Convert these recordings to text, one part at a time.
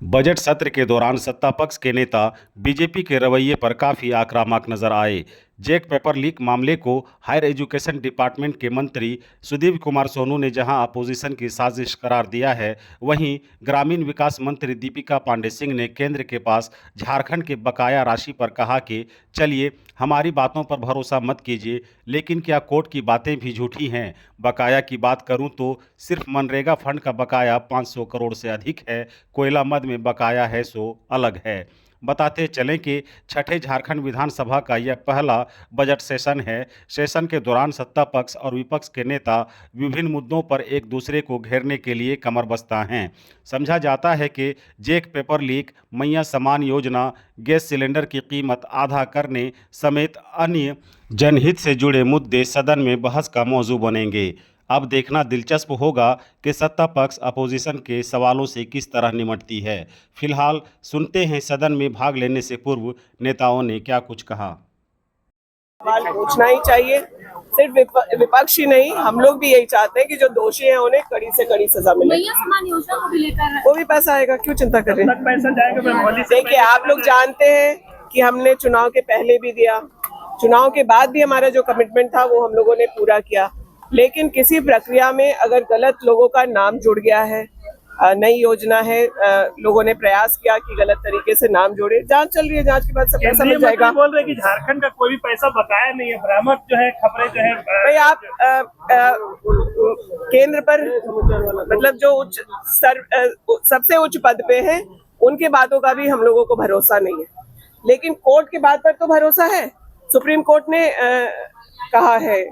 Budget सत्र के दौरान सत्ता पक्ष के नेता बीजेपी के रवैये पर काफी आक्रामक नजर आए। जैक पेपर लीक मामले को हायर एजुकेशन डिपार्टमेंट के मंत्री सुदीप कुमार सोनू ने जहां अपोजिशन की साजिश करार दिया है, वहीं ग्रामीण विकास मंत्री दीपिका पांडे सिंह ने केंद्र के पास झारखंड के बकाया राशि पर कहा कि चलिए हमारी बातों पर भरोसा मत कीजिए, लेकिन क्या कोर्ट की बातें भी झूठी हैं। बकाया की बात करूं तो सिर्फ मनरेगा फंड का बकाया 500 करोड़ से अधिक है, कोयला मद में बकाया है सो अलग है। बताते चलें कि छठे झारखंड विधानसभा का यह पहला बजट सेशन है। सेशन के दौरान सत्ता पक्ष और विपक्ष के नेता विभिन्न मुद्दों पर एक दूसरे को घेरने के लिए कमर बस्ता हैं। समझा जाता है कि जैक पेपर लीक, मैया समान योजना, गैस सिलेंडर की कीमत आधा करने समेत अन्य जनहित से जुड़े मुद्दे सदन में बहस का मौजू बनेंगे। अब देखना दिलचस्प होगा कि सत्ता पक्ष अपोजिशन के सवालों से किस तरह निपटती है। फिलहाल सुनते हैं सदन में भाग लेने से पूर्व नेताओं ने क्या कुछ कहा। सवाल पूछना ही चाहिए। सिर्फ विपक्ष ही नहीं, हम लोग भी यही चाहते हैं कि जो दोषी हैं उन्हें कड़ी से कड़ी सजा मिले। मैया समान योजना को भी लेकर वो भी पैसा आएगा, क्यों चिंता कर रहे हैं। देखिए, आप लोग जानते हैं कि हमने चुनाव के पहले भी दिया, चुनाव के बाद भी हमारा जो कमिटमेंट था वो हम लोगों ने पूरा किया। लेकिन किसी प्रक्रिया में अगर गलत लोगों का नाम जुड़ गया है, नई योजना है, लोगों ने प्रयास किया कि गलत तरीके से नाम जोड़े, जांच चल रही है, जांच के बाद सब पैसा मिल जाएगा। बोल रहे कि झारखंड का कोई भी पैसा बकाया नहीं है, बरामद जो है खबरें जो है। भाई आप केंद्र पर मतलब जो उच्च स्तर सबसे उच्च पद पे हैं, उनके बातों का भी हम लोगों को भरोसा नहीं है, लेकिन कोर्ट की बात पर तो भरोसा है। सुप्रीम कोर्ट ने कहा है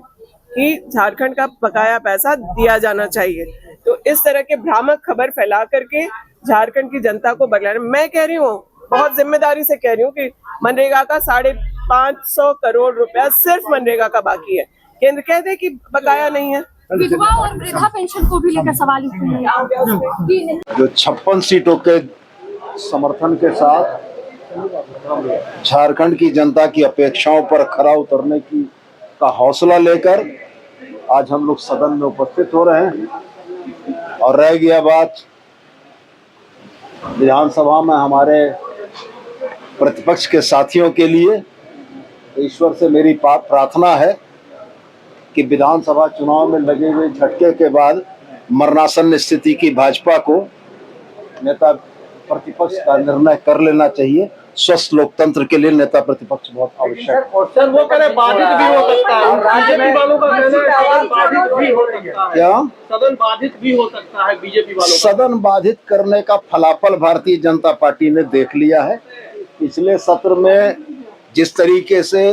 कि झारखंड का बकाया पैसा दिया जाना चाहिए। तो इस तरह के भ्रामक खबर फैला करके झारखंड की जनता को बगलाना, मैं कह रही हूँ, बहुत जिम्मेदारी से कह रही हूँ कि मनरेगा का 550 करोड़ रुपया सिर्फ मनरेगा का बाकी है। केंद्र कह दे कि बकाया नहीं है। विधवा और वृद्धा पेंशन को भी लेकर सवाल उठे। जो 56 सीटों के समर्थन के साथ झारखंड की जनता की अपेक्षाओं पर खरा उतरने का हौसला लेकर आज हम लोग सदन में उपस्थित हो रहे हैं। और रह गया बात विधानसभा में हमारे प्रतिपक्ष के साथियों के लिए, ईश्वर से मेरी प्रार्थना है कि विधानसभा चुनाव में लगे हुए झटके के बाद मरणासन्न स्थिति की भाजपा को नेता प्रतिपक्ष का निर्णय कर लेना चाहिए। स्वस्थ लोकतंत्र के लिए नेता प्रतिपक्ष बहुत आवश्यक है। सर वो करे बाधित भी हो सकता है, बीजेपी वालों का कहना है बाधित भी हो सकता है। क्या सदन बाधित भी हो सकता है बीजेपी वालों का? सदन बाधित करने का फलाफल भारतीय जनता पार्टी ने देख लिया है। पिछले सत्र में जिस तरीके से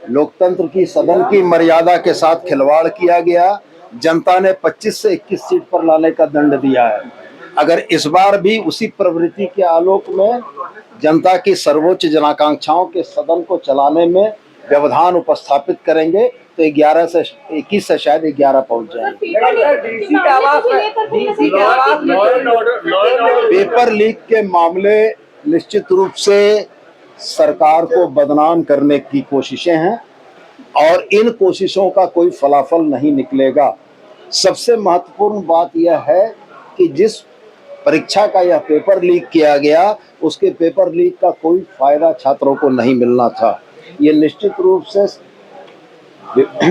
लोकतंत्र की सदन की मर्यादा के साथ खिलवाड़ किया गया, जनता ने 25 से 21 सीट पर लाने का दंड दिया है। अगर इस बार भी उसी प्रवृत्ति के आलोक में जनता की सर्वोच्च जनाकांक्षाओं के सदन को चलाने में व्यवधान उपस्थापित करेंगे तो 11 से 21 से शायद 11 पहुंच जाएंगे। पेपर लीक के मामले निश्चित रूप से सरकार को बदनाम करने की कोशिशें हैं और इन कोशिशों का कोई फलाफल नहीं निकलेगा। सबसे महत्वपूर्ण बात यह है कि जिस परीक्षा का यह पेपर लीक किया गया, उसके पेपर लीक का कोई फायदा छात्रों को नहीं मिलना था। ये निश्चित रूप से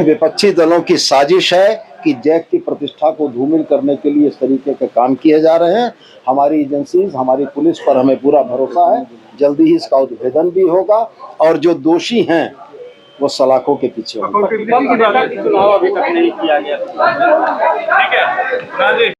विपक्षी दलों की साजिश है कि जैक की प्रतिष्ठा को धूमिल करने के लिए इस तरीके के काम किए जा रहे हैं। हमारी एजेंसीज, हमारी पुलिस पर हमें पूरा भरोसा है, जल्दी ही इसका उद्भेदन भी होगा और जो दोषी हैं वो सलाखों के पीछे होंगे। चुनाव अभी तक नहीं किया गया। ठीक है।